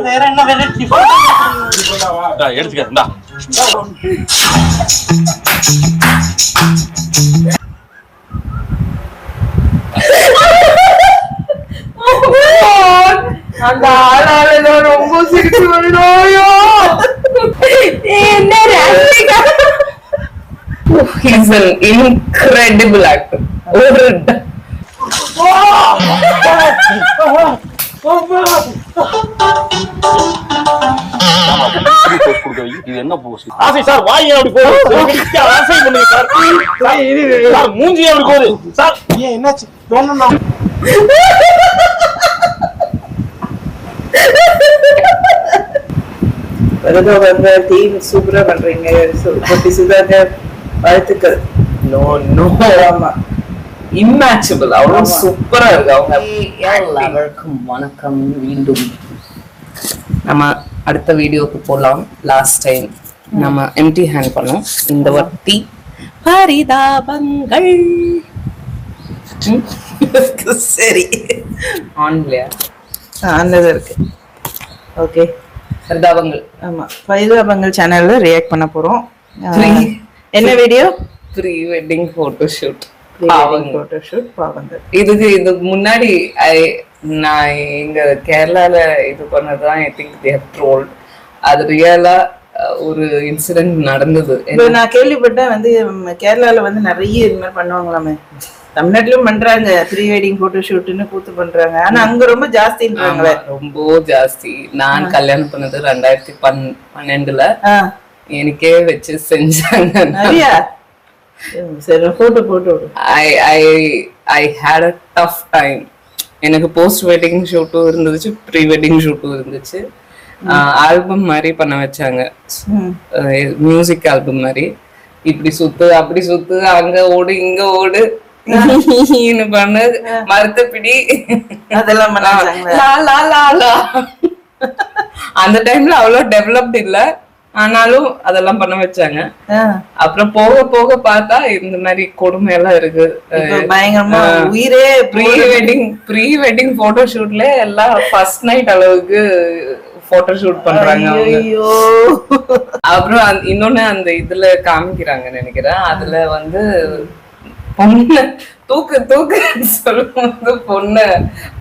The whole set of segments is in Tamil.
வேற என்ன வெரைட்டி எடுத்துக்க இந்தா. அந்த ஆளால ரொம்ப சிரிச்சு வருவாயோ. என்ன he's an incredible actor. இது என்ன போஸ் ஆசை சார்? வாய் அப்படி போகுது, ஆசை பண்ணுங்க சார். மூஞ்சி அப்படி போகுது சார். ஏன் என்னாச்சு? தோணுனா டீம் சூப்பரா பண்றீங்க. சுதாகர் வாழ்த்துக்கள். இம்மேட்சபிள், அவ்வளவு சூப்பரா இருக்கு. அவங்க எல்லாருக்கும் வணக்கம். மீண்டும் நம்ம அடுத்த வீடியோக்கு போலாம். லாஸ்ட் டைம் நம்ம எம்டி ஹேண்ட் பண்ணோம். இந்த வாட்டி பரிதாபங்கள். சரி, ஆன்லையா ஆன்ல இருக்கு. ஓகே, பரிதாபங்கள். ஆமா, பரிதாபங்கள் சேனல்ல ரியாக்ட் பண்ண போறோம். என்ன வீடியோ? Pre wedding photoshoot. இதுக்கு முன்னாடி நான் இங்க கேரளால இது பண்ணதான் I think they have trolled. அது ரியலா ஒரு இன்சிடென்ட் நடந்தது. நான் கேள்விப்பட்டேன் வந்து கேரளால வந்து நிறைய இது மாதிரி பண்ணுவாங்களாமே. தமிழ்நாட்டிலும் பண்றாங்க, ப்ரீ வெட்டிங் போட்டோஷூட்னு கூத்து பண்றாங்க. ஆனா அங்க ரொம்ப ஜாஸ்தின்றாங்களே. ரொம்ப ஜாஸ்தி. நான் கல்யாணம் பண்ணது 2012ல. எனக்கே வச்சு செஞ்சாங்க நிறையா. சரி, photo I had a tough time. எனக்கு போஸ்ட் வெட்டிங் ஷூட்டும் இருந்துச்சு, ப்ரீ வெட்டிங் ஷூட்டும் இருந்துச்சு. ஆல்பம் மாதிரி பண்ண வச்சாங்க, மியூசிக் ஆல்பம் மாதிரி. இப்படி சுத்து அப்படி சுத்து, அங்க ஓடு இங்க ஓடு பண்ணு, மருத்துவப்பிடி அதெல்லாம் அந்த டைம்ல அவ்வளவு டெவலப்ட் இல்ல, ஆனாலும் அதெல்லாம் பண்ண வச்சாங்க. அப்புறம் போக போக பார்த்தா இந்த மாதிரி கொடுமை எல்லாம் இருக்கு. பயங்கரமா உயிரே ப்ரீ வெட்டிங் போட்டோ ஷூட்ல எல்லாம் ஃபர்ஸ்ட் நைட் அளவுக்கு போட்டோ ஷூட் பண்றாங்க. அப்புறம் இன்னொன்னு அந்த இதுல காமிக்கிறாங்க நினைக்கிறேன். அதுல வந்து பொண்ணு தூக்கு தூக்கு சொல்லும்போது பொண்ணு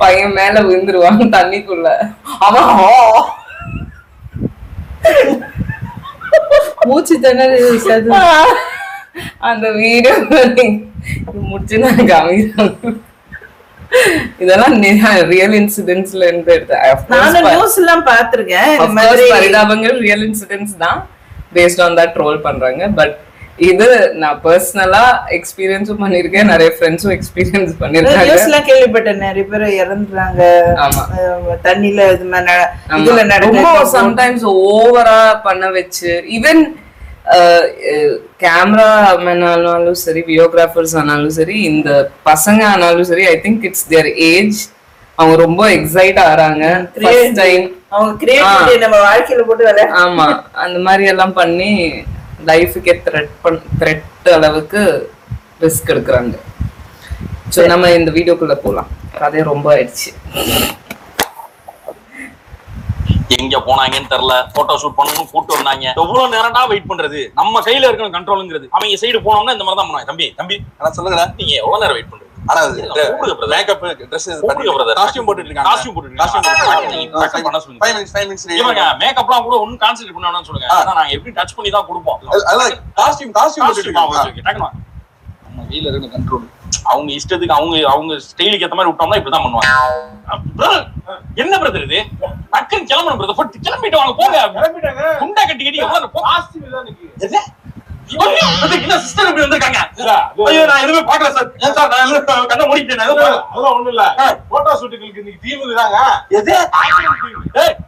பையன் மேல விழுந்துருவாங்க தண்ணிக்குள்ள. அவன் மூச்சு திணறு. அந்த வீடியோ முடிச்சு நான் காமிக்கிறேன். இதெல்லாம் ரியல் இன்சிடென்ட்ஸ்ல இருந்து எடுத்தேன். பரிதாபங்கள் ரியல் இன்சிடென்ட்ஸ் தான், பேஸ்ட் ஆன் தட் ட்ரோல் பண்றாங்க. பட் இது நான் பர்சனலா எக்ஸ்பீரியன்ஸும் பண்ணிருக்கேன், நிறைய ஃப்ரெண்ட்ஸும் எக்ஸ்பீரியன்ஸ் பண்ணிருக்காங்க. கேள்விப்பட்டேன் நிறைய பேர் இறந்துறாங்க. ஆமா, தண்ணில இதுல ரொம்ப சம்டைம்ஸ் ஓவரா பண்ண வச்சு, ஈவன் கேமரா மேனாலும் சரி, வியோகிராஃபர்ஸ் ஆனாலும் சரி, இந்த பசங்க ஆனாலும் சரி, I think it's there age. அவங்க ரொம்ப எக்ஸைட் ஆறாங்க. நம்ம வாழ்க்கையில போட்டு ஆமா, அந்த மாதிரி எல்லாம் பண்ணி லைஃபுக்கே த்ரெட் அளவுக்கு ரிஸ்க் எடுக்கிறாங்க. ஸோ நம்ம இந்த வீடியோக்குள்ள போலாம். கதை ரொம்ப ஆயிடுச்சு. எங்க போனாங்கன்னு தெரியல. போட்டோ ஷூட் பண்ணணும் கூட்டு வந்தாங்க. எவ்வளவு நேரம்டா வெயிட் பண்றது? நம்ம கையில இருக்கணும் கண்ட்ரோலுங்கிறது. அவங்க சைடு போனோம்னா இந்த மாதிரி தான் பண்ணுவாங்க. தம்பி தம்பி அதான் சொல்லுங்க, நீங்க எவ்வளவு நேரம் வெயிட் பண்றது? ஆனா மேக்கப் Dress காஸ்டியூம் போட்டுட்டு இருக்காங்க. காஸ்டியூம் போட்டுட்டு பண்ண சொல்லுங்க. 5 minutes இவங்க மேக்கப்லாம் கூட ஒண்ணு கான்சென்ட்ரேட் பண்ண வேணாம்னு சொல்லுங்க. அதான் நான் எப்படி டச் பண்ணி தான் கொடுப்போம். அதான் காஸ்டியூம் போட்டுட்டு இருக்காங்க. டக்குனு நம்ம கையில இருக்கணும் கண்ட்ரோல். அவங்க இஷ்டத்துக்கு அவங்க ஸ்டைலுக்கு ஏத்த மாதிரி விட்டோம்னா இப்படிதான் பண்ணுவாங்க. என்ன பிரதர் இது? டக்குன்னு கிளம்பணும் பிரதர். போட்டு கிளம்பிட்டு வாங்க, போங்க. கிளம்பிட்டாங்க. குண்டா கட்டி எவ்வளவு காஸ்டியூம் தான் இருக்கு. சிஸ்டர் இப்படி வந்திருக்காங்க. ஐயோ, நான் எதுவுமே பாக்கல சார். ஏன் சார் நான் கண்ணை மூடிட்டேன். அதெல்லாம் ஒண்ணும் இல்ல, போட்டோ ஷூட்டுகளுக்கு இன்னைக்கு தீம் இதுதாங்க. எது?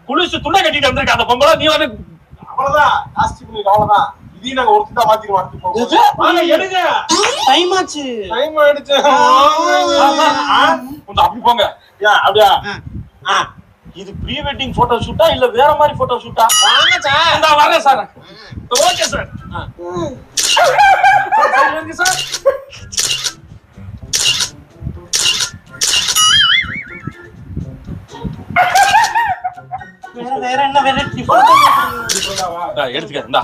குளிச்சு துண்டை கட்டிட்டு வந்திருக்க அந்த பொம்பளை. நீ வந்து அவ்வளவுதான் காஸ்டியூம், அவ்வளவுதான். இதையும் நாங்க ஒருத்தா மாத்திடுவோம். எடுங்க, டைம் ஆச்சு. டைம் ஆயிடுச்சு. கொஞ்சம் அப்படி போங்க. அப்படியா? இது ப்ரீ வெட்டிங் போட்டோ ஷூட்டா இல்ல வேற மாதிரி போட்டோ ஷூட்டா? வாங்க சார். நான் வரேன் சார். Okay sir. சரிங்க சார். வேற வேற என்ன வெரைட்டி எடுத்துக்க. இந்தா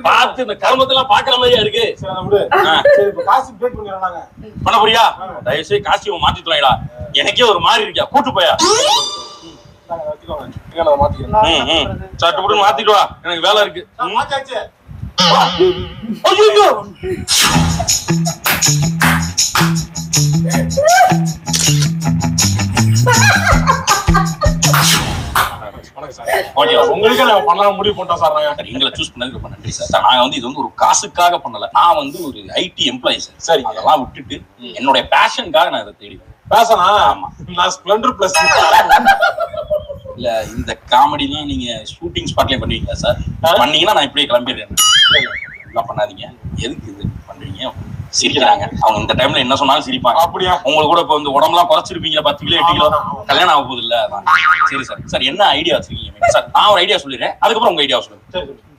பாத்து இந்த கருமத்தெல்லாம் பாக்குற மாதிரியா இருக்கு. பண்ண புரியா? தயவுசெய்து காஸ்டியூம் மாத்தி தொலைடா. எனக்கே ஒரு மாதிரி இருக்கியா, கூட்டு போயா. சட்டு போட்டு மாத்திட்டு வா, எனக்கு வேலை இருக்கு. உங்களுக்கு பண்ணலாம் முடிவு பண்ணிட்டோம் சார். எங்களை சூஸ் பண்ணதுக்கு ரொம்ப நன்றி சார். நாங்க வந்து இது வந்து ஒரு காசுக்காக பண்ணல. நான் வந்து ஒரு ஐடி எம்ப்ளாயி சார். சரி, அதெல்லாம் விட்டுட்டு என்னுடைய பேஷனுக்காக நான் இதை தேடி பேசனா. ஆமா, நான் ஸ்ப்ளெண்டர் பிளஸ் இல்ல இந்த காமெடிலாம் நீங்க ஷூட்டிங் ஸ்பாட்லயே பண்ணுவீங்களா சார்? பண்ணீங்கன்னா நான் இப்படியே கிளம்பிடுறேன். எல்லாம் பண்ணாதீங்க. எதுக்கு இது பண்றீங்க? சிரிக்கிறாங்க அவங்க. இந்த டைம்ல என்ன சொன்னாலும் சிரிப்பாங்க. அப்படியா? உங்களுக்கு கூட இப்ப வந்து உடம்புலாம் குறைச்சிருப்பீங்க, 10 கிலோ 8 கிலோ. கல்யாணம் ஆக போகுது இல்ல? சரி சார். சார் என்ன ஐடியா வச்சிருக்கீங்க சார்? நான் ஒரு ஐடியா சொல்லிடுறேன், அதுக்கப்புறம் உங்க ஐடியா சொல்லுங்க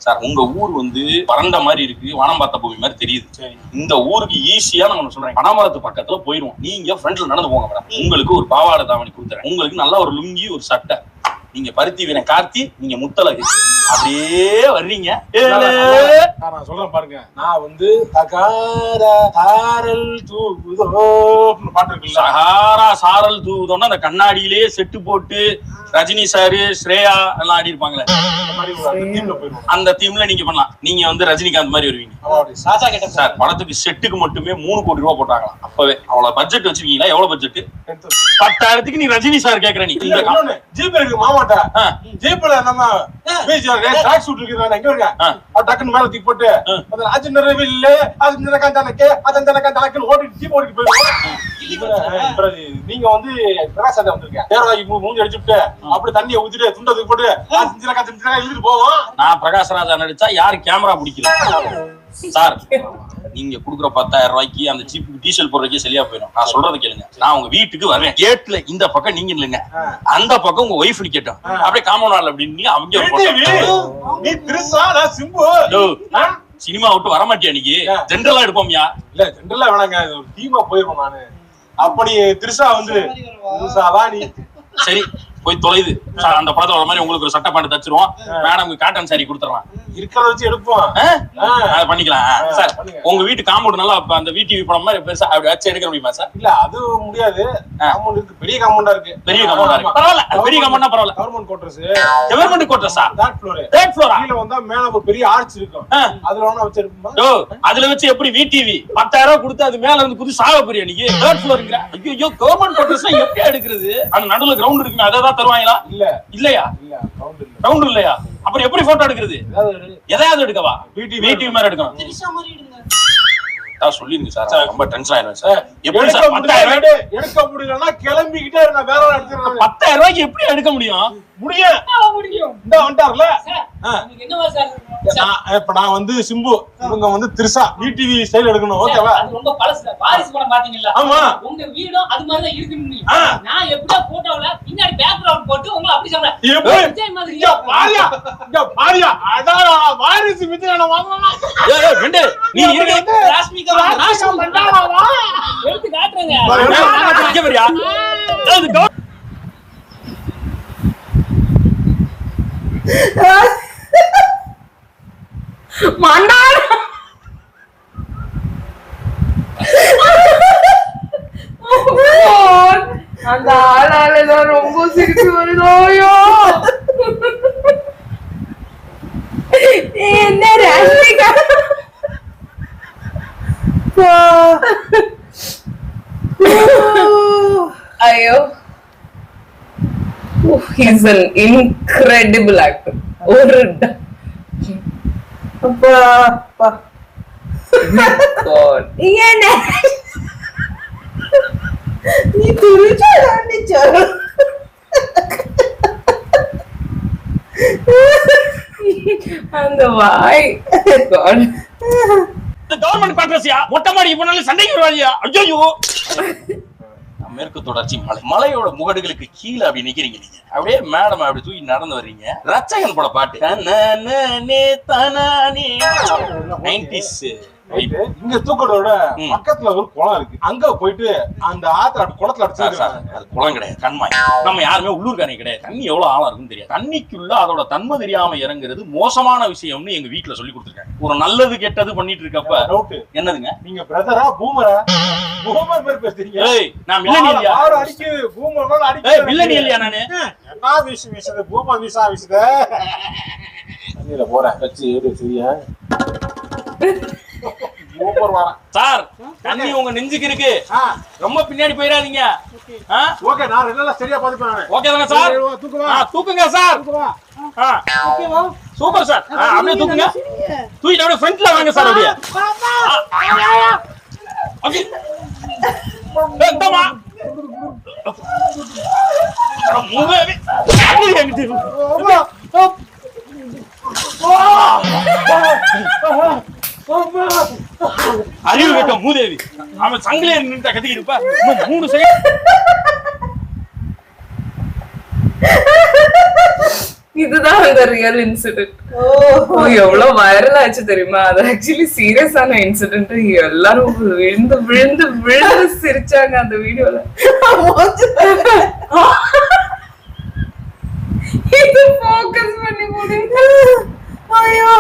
சார். உங்க ஊர் வந்து வறண்ட மாதிரி இருக்கு, வானம் பார்த்த பூமி மாதிரி தெரியுது. இந்த ஊருக்கு ஈஸியா நான் சொல்றேன், பனைமரத்து பக்கத்துல போயிருவோம். நீங்க ஃப்ரண்ட்ல நடந்து போங்க மேடம். உங்களுக்கு ஒரு பாவாடை தாவணி கொடுத்துறேன். உங்களுக்கு நல்ல ஒரு லுங்கி, ஒரு சட்டை. நீங்க பருத்தி வீரன் கார்த்தி, நீங்க முத்தலகு. அப்படியே வர்றீங்க. நான் சொல்றேன் பாருங்க. நான் வந்து சாரல் தூவுதோ பாட்டு இருக்குல்ல, சஹாரா சாரல் தூவுதோன்னா அந்த கண்ணாடியிலேயே செட்டு போட்டு ரஜினி சாரு, ஸ்ரேயா எல்லாம் ஆடி இருப்பாங்களே, அந்த தீம்ல நீங்க பண்ணலாம். நீங்க வந்து ரஜினிகாந்த் மாதிரி வருவீங்க. சார் படத்துக்கு செட்டுக்கு மட்டுமே 3 கோடி ரூபாய் போட்டாங்களாம். அப்பவே அவ்வளவு பட்ஜெட் வச்சிருக்கீங்களா? எவ்வளவு பட்ஜெட்? 10,000க்கு நீ ரஜினி சார் கேக்குற. நீ ஜீப் இருக்கு மாமாட்டா, ஜீப்ல நம்ம ட்ராக் ஷூட் இருக்கு. எங்க இருக்க டக்குன்னு மேல தூக்கி போட்டு நீங்க வந்து பிரகாஷ் வந்திருக்கேன் மூஞ்சி அடிச்சுட்டு அப்படி தண்ணியை ஊத்திட்டு துண்டத்துக்கு போட்டு இழுத்துட்டு போவோம். நான் பிரகாஷ் ராஜா நடிச்சா யாரு கேமரா பிடிக்கிறேன் சார்? நீங்க குடுக்குற 10,000 ரூபாய்க்கு அந்த சீப் டீசல் போடுறதுக்கே சரியா போயிடும். நான் சொல்றது கேளுங்க. நான் உங்க வீட்டுக்கு வருவேன். கேட்ல இந்த பக்கம் நீங்க இல்லைங்க, அந்த பக்கம் உங்க ஒய்ஃப் நிக்கட்டும். அப்படியே காம்பவுண்ட் அப்படின்னு அவங்க சினிமா விட்டு வரமாட்டியா? நீங்க ஜென்ரலா எடுப்போம்யா? இல்ல ஜென்ரலா வேணாங்க, ஒரு டீமா போயிருவோம். நானு அப்படி திருஷா வந்து நீ சரி போய் தொலைது. அந்த படத்துல வர மாதிரி உங்களுக்கு ஒரு சட்டை பாட்டு தச்சிருவோம். மேடம் காட்டன் சாரி கொடுத்துடலாம். இருக்கிறத வச்சு எடுப்போம். அதை பண்ணிக்கலாம் சார். உங்க வீட்டு காம்பவுண்ட் நல்லா அந்த VTV படம் மாதிரி பெருசா அப்படி வச்சு எடுக்க முடியுமா சார்? இல்ல அது முடியாது. காம்பவுண்ட் இருக்கு, பெரிய காம்பவுண்டா இருக்கு. பெரிய காம்பவுண்டா இருக்கு, பரவாயில்ல. பெரிய காம்பவுண்டா பரவாயில்ல. Government quarters. கவர்மெண்ட் குவார்டர்ஸா? Third floor. தேர்ட் ஃப்ளோரா? கீழ வந்தா மேல ஒரு பெரிய ஆர்ச் இருக்கும். அதுல வேணா வச்சு எடுப்போமா? அதுல வச்சு எப்படி VTV 10,000 ரூபாய் கொடுத்து அது மேல இருந்து குதி சாக போறியா நீங்க? தேர்ட் ஃப்ளோர்ங்கற. ஐயோ கவர்மெண்ட் குவார்டர்ஸ் எப்படி எடுக்கிறது? அந்த நடுவுல கிரவுண்ட் இருக்குமே, அத தான் தருவாங்களா? இல்ல இல்லையா? இல்ல கிரவுண்ட் இல்ல. கிரவுண்ட் இல்லையா? அப்புறம் எப்படி போட்டோ எடுக்கிறது? எதையாவது எடுக்கவா? VTV மாதிரி எடுக்கணும். திரிஷா மாதிரி எடுங்க. சொல்லிருங்க சார். ரொம்ப டென்ஷன் ஆயிடும் சார். எப்படி சார் 10,000 எடுக்க முடியலன்னா கிளம்பிக்கிட்டே இருக்க. வேற எடுத்துறேன். 10,000 ரூபாய்க்கு எப்படி எடுக்க முடியும்? முடியும். இந்த வந்துட்டார்ல. என்னவா சார்? இப்ப நான் வந்து சிம்பு, இவங்க வந்து திரிஷா. VTV ஸ்டைல் எடுக்கணும். ஓகேவா? அது ரொம்ப பழசு. வாரிசு படம் பாத்தீங்களா? ஆமா. உங்க வீடும் அது மாதிரி தான் இருக்குன்னு. நான் எப்படியா போட்டோல பின்னாடி பேக்ரவுண்ட் போட்டு உங்களை அப்படி சொல்றேன். விஜய் மாதிரி. பாரியா பாரியா அடா வாரிசு விஜய் நான் வாங்கலாம். ஏய் ரெண்டு நீ இருங்க. ராஷ்மிகா பண்டாவா எடுத்து காட்டுறேங்க. இங்க வரியா? அது மண்டார அந்த ஆளாலதான் ரொம்ப சிரிச்சு வருதோயோ. என்ன ராஷ்மிகா? ஐயோ, he's an incredible actor. ஒரு அப்பா அப்பா God. என்ன நீ துருச்சா நிச்சா அந்த வாய். God. கவர்மெண்ட் குவார்டர்ஸ்யா? மொட்டை மாடி போனாலும் சண்டைக்கு வருவாங்க. ஐயோ மேற்கு தொடர்ச்சி மலை, மலையோட முகடுகளுக்கு கீழே அப்படி நிக்கிறீங்க நீங்க. அப்படியே மேடம் அப்படி தூக்கி நடந்து வர்றீங்க. ரச்சகன் போட பாட்டு 90s இங்க தூக்கத்தோட பக்கத்துல ஒரு குளம் இருக்கு, அங்க போயிட்டு அந்த ஆத்துல குளத்துல அடிச்சு. குளம் கிடையாது, கண்மாய். நம்ம யாருமே உள்ளூர்காரங்க கிடையாது. தண்ணி எவ்வளவு ஆழம் இருக்குன்னு தெரியாது. தண்ணிக்குள்ள அதோட தன்மை தெரியாம இறங்குறது மோசமான விஷயம்னு எங்க வீட்டுல சொல்லி கொடுத்துருக்காங்க. ஒரு நல்லது கெட்டது பண்ணிட்டு இருக்கப்ப என்னதுங்க, நீங்க பிரதரா பூமரா? பூமர் பேர் பேசுறீங்க. நான் மில்லனியலியா? ஆறு அடிக்கு பூமர் மேல அடிக்கு. மில்லனியலியா நானு? என்ன வீசு வீசுது, பூமர் வீசா வீசுது. தண்ணியில போறேன் வச்சு ஏறு சரியா? பூமர் வர சார், தண்ணி உங்க நெஞ்சுக்கு இருக்கு, ரொம்ப பின்னாடி போயிடாதீங்க. ஓகே, நான் ரெண்டெல்லாம் சரியா பாத்துப்பேன். ஓகே தானே சார்? தூக்குங்க சார். சூப்பர் சார், அப்படியே தூக்குங்க. தூக்கிட்டு அப்படியே ஃப்ரண்ட்ல வாங்க சார். அப்படியே ஓகே. அறிவு கேட்ட மூதேவி, அவன் சங்கிலிய நின்று கத்திக்கிட்டு இருப்ப. 3 செகண்ட். இதுதான் அந்த ரியல் இன்சிடென்ட். எவ்வளவு வைரல் ஆச்சு தெரியுமா? அது ஆக்சுவலி சீரியஸான இன்சிடென்ட். எல்லாரும் விழுந்து விழுந்து விழுந்து சிரிச்சாங்க அந்த வீடியோல. இது ஃபோக்கஸ் பண்ணி முடிங்க. ஐயோ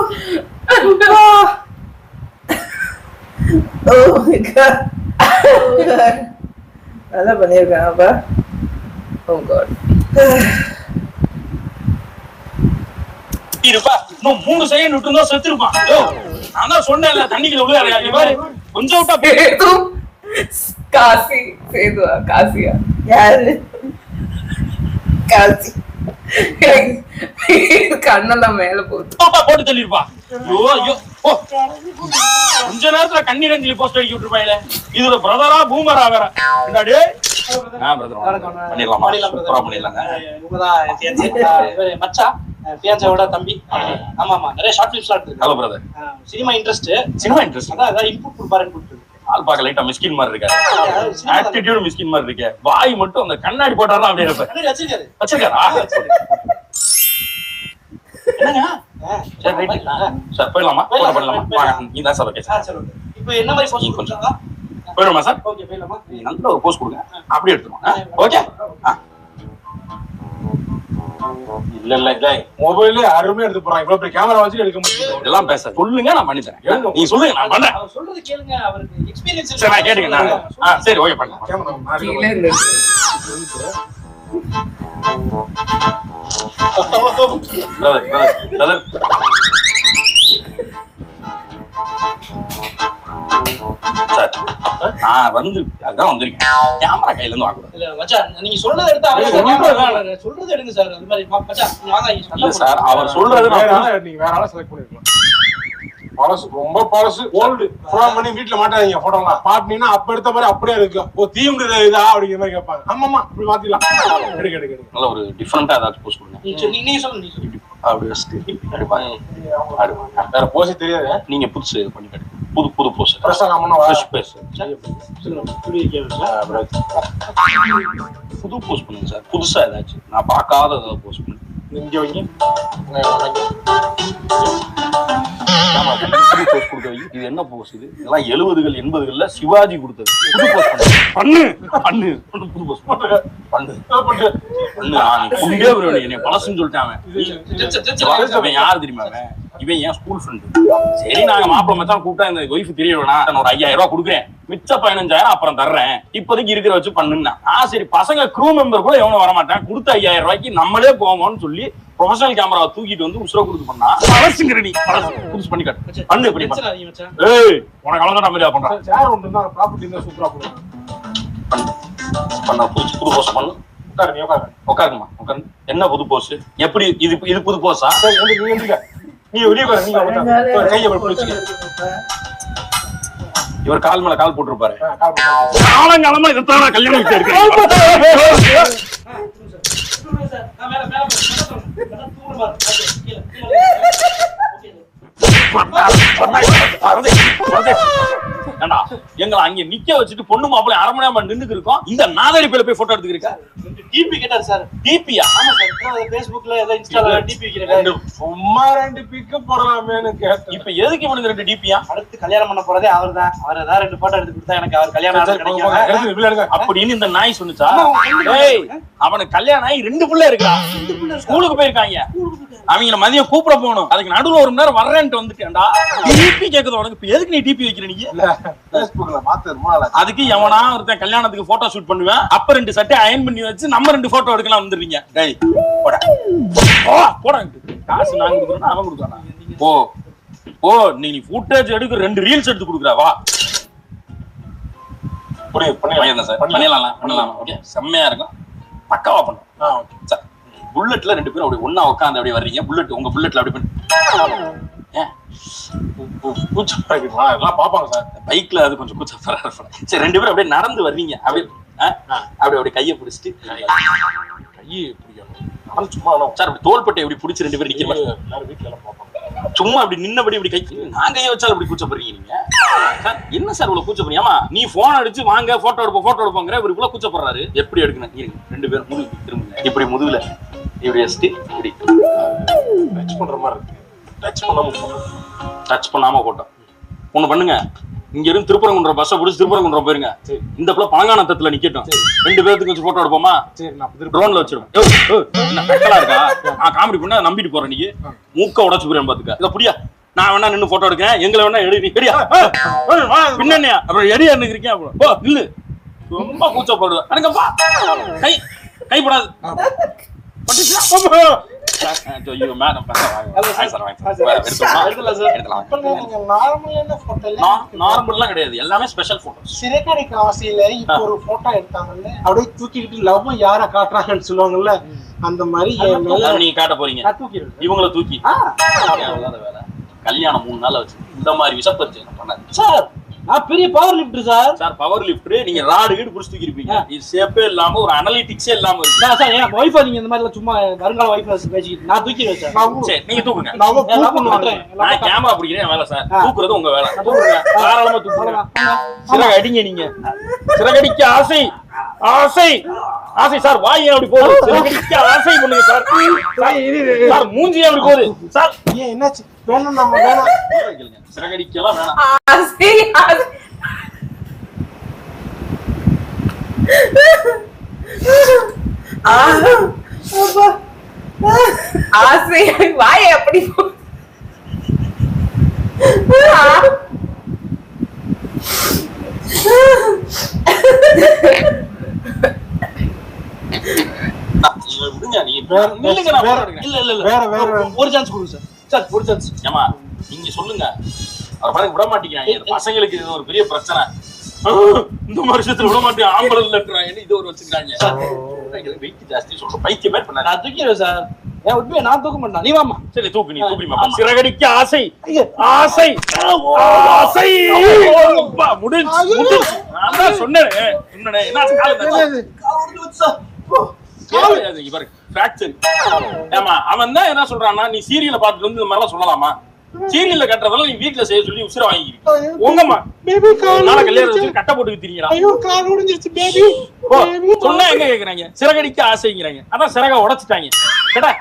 நல்லா பண்ணிருக்காங்க அப்ப. ஓ காட். இருப்பா, இன்னும் 3 செகண்ட் விட்டுருந்தா செத்துருப்பான். நான் தான் சொன்னேன்ல, தண்ணிக்குள்ள விழுவாரு. கொஞ்சம் விட்டா பேதும் காசி சேதுவா காசியா யாரு? காசி கண்ணெல்லாம் மேல போட்டு தள்ளிருப்பா. கொஞ்ச நேரத்துல கண்ணீர் அஞ்சலி போஸ்ட் அடிக்க விட்டுருப்பாங்க. இதுல பிரதரா பூமரா வேற. பண்ணிடலாமா? சூப்பரா பண்ணிடலாங்க. பியாச்சாவோட தம்பி. ஆமா, நிறைய ஷார்ட் ஃபிலிம்ஸ்லாம் எடுத்துருக்கு. Hello brother. Cinema interest. அதான் இன்புட் கொடுப்பாருன்னு கொடுத்துருக்கு. ஆள் பார்க்க லைட்டா மிஸ்கின் மாதிரி இருக்காரு. ஆட்டிட்யூட் மிஸ்கின் மாதிரி இருக்கே. வாய் மட்டும் அந்த கண்ணாடி போட்டாரா அப்படியே இருப்பாரு. வச்சிருக்காரா? என்னங்க? சரி ரைட். சார் போயிடலாமா? போயிடலாமா? வாங்க. நீ தான் சார். Okay sir. இப்போ என்ன மாதிரி போஸ்ட் கொஞ்சம் போயிடுமா சார்? ஓகே போயிடலாமா? நல்ல ஒரு போஸ்ட் கொடுங்க, அப்படியே எடுத்துருவோம். ஓகே. இல்ல மொபைல்ல அருமையா எடுத்து போறான். இவ்வளவு பெரிய கேமரா வச்சு எடுக்க முடியும். இதெல்லாம் பேச சொல்லுங்க, நான் பண்ணி தரேன். நீ சொல்லுங்க, நான் பண்றேன். அவர் சொல்றது கேளுங்க, அவருக்கு எக்ஸ்பீரியன்ஸ் சரி நான் கேட்டுங்க. நான் சரி ஓகே பண்ணலாம். கேமரா கீழே இருந்து சார் நான் வந்து அதான் வந்திருக்கேன். கேமரா கையில இருந்து வாங்க. இல்ல மச்சான், நீங்க சொல்றத எடுத்து அவர் சொல்றது எடுங்க சார். அது மாதிரி மச்சான் வாங்க. இல்ல சார், அவர் சொல்றது நீங்க வேற ஆள செலக்ட் பண்ணிருக்கலாம். பழசு, ரொம்ப பழசு, ஓல்டு. ஃபோன் பண்ணி வீட்டுல மாட்டாதீங்க. போட்டோலாம் பாட்டினீங்கன்னா அப்ப எடுத்த மாதிரி அப்படியே இருக்கும். ஓ தீவுங்கிற இதா அப்படிங்கிற மாதிரி கேட்பாங்க. ஆமாமா, இப்படி மாத்திக்கலாம். எடுக்க நல்ல ஒரு டிஃபரெண்டா ஏதாச்சும் போஸ்ட் பண்ணுங்க. நீங்க சொல்லுங்க. அப்படி வேற போஸே தெரியாது. நீங்க புதுசு பண்ணி காட்டுங்க. புது போஸ்ட். ஃப்ரெஷ்ஷா நாம ஃப்ரெஷ் பேஸ். புது போஸ்ட் பண்ணுங்க சார். புதுசா ஏதாச்சும் நான் பார்க்காத ஏதாவது போஸ்ட் பண்ணுங்க. இங்க வைங்க. இது என்ன போஸ்? இது இதெல்லாம் 70கள் 80கள்ல சிவாஜி கொடுத்தது. புது போஸ்ட் பண்ணு பண்ணு பண்ணு புது போஸ்ட் பண்ணு பண்ணு பண்ணு. என்னை பழசுன்னு சொல்லிட்டாங்க. இவன் யாரு தெரியுமா? இவன் என் ஸ்கூல் ஃப்ரெண்டு. சரி நாங்க மாப்பிள்ள மச்சான் கூப்பிட்டா இந்த ஒய்ஃப் தெரிய வேணா, நான் ஒரு 5000 ரூபாய் கொடுக்குறேன், மிச்ச 15000 அப்புறம் தர்றேன், இப்போதைக்கு இருக்கிற வச்சு பண்ணுன்னா. சரி பசங்க க்ரூ மெம்பர் கூட எவனும் வர மாட்டான், கொடுத்த 5000 ரூபாய்க்கு நம்மளே போவோம்னு சொல்லி ப்ரொஃபஷனல் கேமராவை தூக்கிட்டு வந்து உசுர கொடுத்து பண்ணா பழசுங்கிற நீ புதுசு பண்ணி காட்டு. பண்ணு இப்படி ஏய் உனக்கு அவ்வளவுதான் மாதிரியா பண்றான். சேர் ஒன்று தான் ப்ராப்பர்ட்டி இருந்தா சூப்பரா போடுவாங்க. பண்ண புது போஸ்ட் பண்ணு. உட்காருங்கம்மா உட்காரு. என்ன புது போஸ்ட்? எப்படி இது புது போஸ்டா? நீ வெளியே நீங்க கையை பிடிச்சிக்க. இவர் கால் மேல கால் போட்டுருப்பாரு. காலங்காலமா இதைத்தான் கல்யாணம் வச்சு இருக்கேன். எங்களை அங்க நிக்க வச்சுட்டு பொண்ணு மாப்பிள்ளை 1/2 மணி நேரம் நின்னுக்கு இருக்கோம். இந்த நாதாரி பேல போய் போட்டோ எடுத்துக்கிருக்கா. டிபி கேட்டாரு சார். டிபியா? ஆமா சார், Facebookல ஏதோ இன்ஸ்டால டிபி வைக்கிறேன். சும்மா 2 பிக்கு போடலாமேன்னு கேட்டேன். இப்ப எதுக்கு இவனுக்கு 2 டிபியா? அடுத்து கல்யாணம் பண்ண போறதே அவர்தான். அவர் ஏதாவது 2 போட்டோ எடுத்து கொடுத்தா எனக்கு அவர் கல்யாணம் ஆகுது கிடைக்கும் அப்படின்னு இந்த நாய் சொன்னுச்சா? ஏய், அவனுக்கு கல்யாணம் ஆகி 2 பிள்ளை இருக்கா? ஸ்கூலுக்கு போயிருக்காங்க. அவங்கள மதியம் கூப்பிட போகணும். அதுக்கு நடுவுல 1 மணி நேரம் வர்றேன்ட்டு வந்துட்டேன்டா. டிபி கேக்குது உனக்கு. இப்ப எதுக்கு நீ டிபி வைக்கிற நீ? Facebookல மாத்தறமா? அதுக்கு எவனா ஒருத்தன் கல்யாணத்துக்கு போட்டோ ஷூட் பண்ணுவேன், அப்ப 2 சட்டை அயன் பண்ணி வச்சு நம்ம 2 போட்டோ எடுக்கலாம் வந்துடுறீங்க. டேய் போடா போடா, காசு நான் கொடுக்குறேன்னா அவன் கொடுக்குறானா? போ ஓ, நீ ஃபுட்டேஜ் எடுக்க 2 ரீல்ஸ் எடுத்து கொடுக்குறா? வா பண்ணலாம். ஓகே, செம்மையா இருக்கும், பக்காவா பண்ணும். சார், புல்லட்ல 2 பேரும் அப்படி ஒண்ணா உட்காந்து அப்படி வர்றீங்க. புல்லட் உங்க புல்லட்ல அப்படி பண்ணி பாப்பாங்க சார். பைக்ல அது கொஞ்சம் கூச்சம். சரி, 2 பேரும் அப்படியே நடந்து வர்றீங்க. அப்படி கையை பிடிச்சிட்டு கையை பிடிக்கணும். சும்மா சார் அப்படி தோள்பட்டை எப்படி பிடிச்சி 2 பேரும் நிக்கிற மாதிரி எல்லாரும் வீட்டுல எல்லாம் பாப்பாங்க. சும்மா அப்படி நின்னபடி இப்படி கை நான் கையை வச்சாலும் அப்படி கூச்சப்படுறீங்க நீங்க. சார் என்ன சார் இவ்வளவு கூச்சப்படுறீங்க? ஆமா, நீ போன் அடிச்சு வாங்க போட்டோ எடுப்போங்கிற இவர் இவ்வளவு கூச்சப்படுறாரு. எப்படி எடுக்கணும்? 2 பேரும் முதுகு திரும்புங்க. இப்படி முதுகுல இப்படி வச்சுட்டு இப்படி டச் பண்ற மாதிரி இருக்கு. டச் பண்ணாம போட்டோம். ஒண்ணு பண்ணுங்க, இங்க இருந்து திருப்பரங்குன்றம் பஸ்ஸை பிடிச்சி திருப்பரங்குன்றம் போயிருங்க. இந்த பிள்ளை பழங்கானத்துல நிக்கட்டும். 2 பேருக்கு வச்சு போட்டோ எடுப்போமா? ட்ரோன்ல வச்சிருக்கோம். இருக்கா காமெடி பண்ண நம்பிட்டு போறேன். நீ மூக்க உடச்சு போறேன் பாத்துக்க. இத புரியா? நான் வேணா நின்னு போட்டோ எடுக்கிறேன், எங்களை வேணா எடி பின்னியா அப்புறம் எடியா நிக்கிறீங்க. அப்புறம் இல்லு ரொம்ப கூச்சப்படுது எனக்குப்பா. கைப்படாது. நார்மல்லாம் கிடையாது, எல்லாமே ஸ்பெஷல் போட்டோ. சிறைக்கடை காசியில இப்ப ஒரு போட்டோ எடுத்தாங்கல்ல, அப்படியே தூக்கிட்டு லவ் யார காட்டுறாங்கன்னு சொல்லுவாங்கல்ல, அந்த மாதிரி நீங்க காட்ட போறீங்க. இவங்களை தூக்கி வேலை. கல்யாணம் 3 நாள் வச்சு இந்த மாதிரி விஷப்பரிச்சை பண்ணாது சார். நான் பெரிய power lift her sir. Sir power lift her நீங்க ராடு கீடு புடிச்சு தூக்கி இருப்பீங்க. இது ஷேப்பே இல்லாம ஒரு அனலிட்டிக்ஸே இல்லாம இருக்கு. சார் என் வைஃப் நீங்க இந்த மாதிரி சும்மா வருங்கால வைஃப் பேசிக்கிட்டு நான் தூக்கிடுவேன் சார். சரி, நீங்க தூக்குங்க. நான் கேமரா பிடிக்கிறேன் வேலை சார். தூக்குறது உங்க வேலை. தூக்குங்க, தாராளமா தூக்குங்க. சிறகு அடிங்க. நீங்க சிறகடிக்க ஆசை ஆசை ஆசை சார். வாய் அப்படி போகுது. சிறகடிக்க ஆசை பண்ணுங்க சார். சார் மூஞ்சி அப்படி போகுது சார். ஏன் என்னாச்சு? வேணும் நம்ம வேணும். சிறகடிக்கலாம் வேணாம். ஆசை ஆசை வாய் அப்படி ஒரு சான்ஸ் கொடுங்க சார். சார் ஒரு சான்ஸ். ஏமா நீங்க சொல்லுங்க. அவர் பாருங்க விட மாட்டேங்கிறாங்க. பசங்களுக்கு இது ஒரு பெரிய பிரச்சனை. இந்த வருஷத்துல விட மாட்டேன் ஆம்பளை இல்லைன்றாங்க. இது ஒரு வச்சுக்கிறாங்க. வெயிட் ஜாஸ்தி சொல்ற பைத்திய மாதிரி பண்ண. நான் தூக்கிடுவேன் சார். ஏன் உண்மையா நான் தூக்க மாட்டேன். நீ வாமா. சரி தூக்கு. நீ தூக்குமா. சிறகடிக்க ஆசை ஆசை ஆசை முடிஞ்சு. நான் தான் சொன்னேன். என்ன அவன் தான் என்ன சொல்றான்னா, நீ சீரியல பாத்துட்டு வந்து இந்த மாதிரிலாம் சொல்லலாமா? சீரியல்ல கட்டுறதெல்லாம் நீ வீட்டுல செய்ய சொல்லி உசிர வாங்கிக்கிறீங்க. உங்கம்மா நாளை கல்யாணம் வச்சு கட்ட போட்டு வித்தீங்களா? சொன்னா எங்க கேக்குறாங்க? சிறகடிக்க ஆசைங்கிறாங்க. அதான் சிறக உடைச்சிட்டாங்க. கேட்டா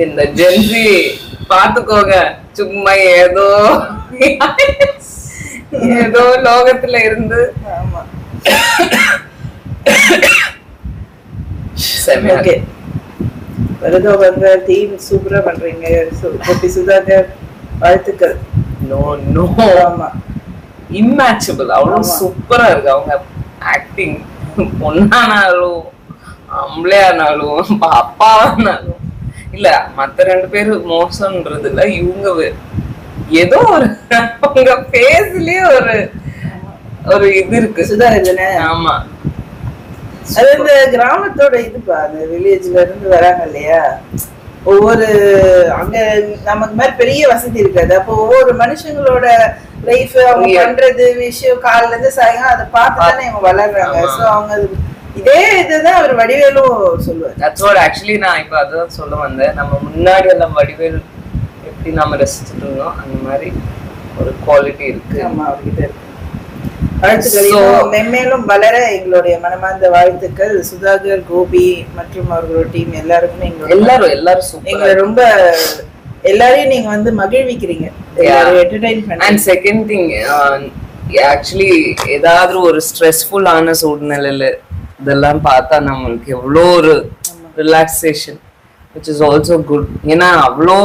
இந்த ஜென்சி பாத்துக்கோங்க. சும்மா ஏதோ லோகத்துல இருந்து வருதோ வந்த டீம் சூப்பரா பண்றீங்க. சுதாகர் வாழ்த்துக்கள். நோ நோ, ஆமா இம்மேட்சபிள். அவ்வளவு சூப்பரா இருக்கு அவங்க ஆக்டிங். பொண்ணானாலும் ஆம்பளையானாலும் அப்பாவானாலும் இல்ல, மத்த 2 பேரு மோசம்ன்றது இல்ல. இவங்க ஏதோ ஒரு அவங்க பேஸ்லயே ஒரு இது இருக்கு. சுதாகர். ஆமா, அது இந்த கிராமத்தோட இதுப்பா. அந்த வில்லேஜ்ல இருந்து வராங்க இல்லையா, ஒவ்வொரு அங்க நமக்கு மாதிரி பெரிய வசதி இருக்காது. அப்போ ஒவ்வொரு மனுஷங்களோட லைஃப் அவங்க பண்றது விஷயம் காலைல இருந்து சாயங்காலம் அதை பார்த்து தானே இவங்க வளர்றாங்க. சோ அவங்க இதே இதுதான் அவர் வடிவேலும் சொல்லுவார். தட்ஸ் வாட் ஆக்சுவலி நான் இப்ப அதான் சொல்ல வந்தேன். நம்ம முன்னாடி எல்லாம் வடிவேல் எப்படி நாம ரசிச்சுட்டு இருந்தோம் அந்த மாதிரி ஒரு குவாலிட்டி இருக்கு. ஆமா, அவர்கிட்ட இருக்கு. வாழ்த்துக்கள் மென்மேலும் வளர எங்களுடைய மனமார்ந்த வாழ்த்துக்கள். சுதாகர், கோபி மற்றும் அவர்களோட டீம் எல்லாருக்குமே எல்லாரும் எங்களை ரொம்ப எல்லாரையும் நீங்க வந்து மகிழ்விக்கிறீங்க. அண்ட் செகண்ட் திங் ஆக்சுவலி ஏதாவது ஒரு ஸ்ட்ரெஸ்ஃபுல்லான சூழ்நிலையில இதெல்லாம் பார்த்தா நம்மளுக்கு எவ்வளோ ஒரு relaxation which is also good. ஏன்னா அவ்வளோ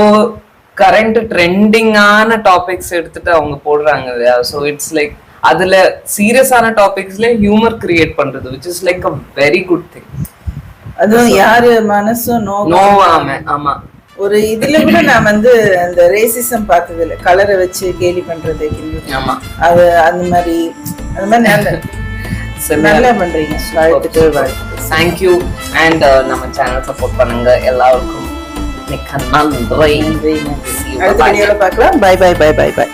கரண்ட் ட்ரெண்டிங்கான டாபிக்ஸ் எடுத்துட்டு அவங்க போடுறாங்க இல்லையா. ஸோ இட்ஸ் லைக் அதுல சீரியஸான டாபிக்ஸ்ல ஹியூமர் கிரியேட் பண்றது which is like a very good thing. அதுவும் யாரு மனசும் நோவாம. ஆமா, ஒரு இதுல கூட நான் வந்து அந்த ரேசிசம் பார்த்தது இல்ல, கலரை வச்சு கேலி பண்றது. ஆமா, அது அந்த மாதிரி நல்லா பண்றீங்க. வாழ்த்துக்கள். தேங்க்யூ. அண்ட் நம்ம சேனல் சப்போர்ட் பண்ணுங்க. எல்லாருக்கும் மிக்க நன்றி. அடுத்த வீடியோல பார்க்கலாம். Bye bye bye bye by.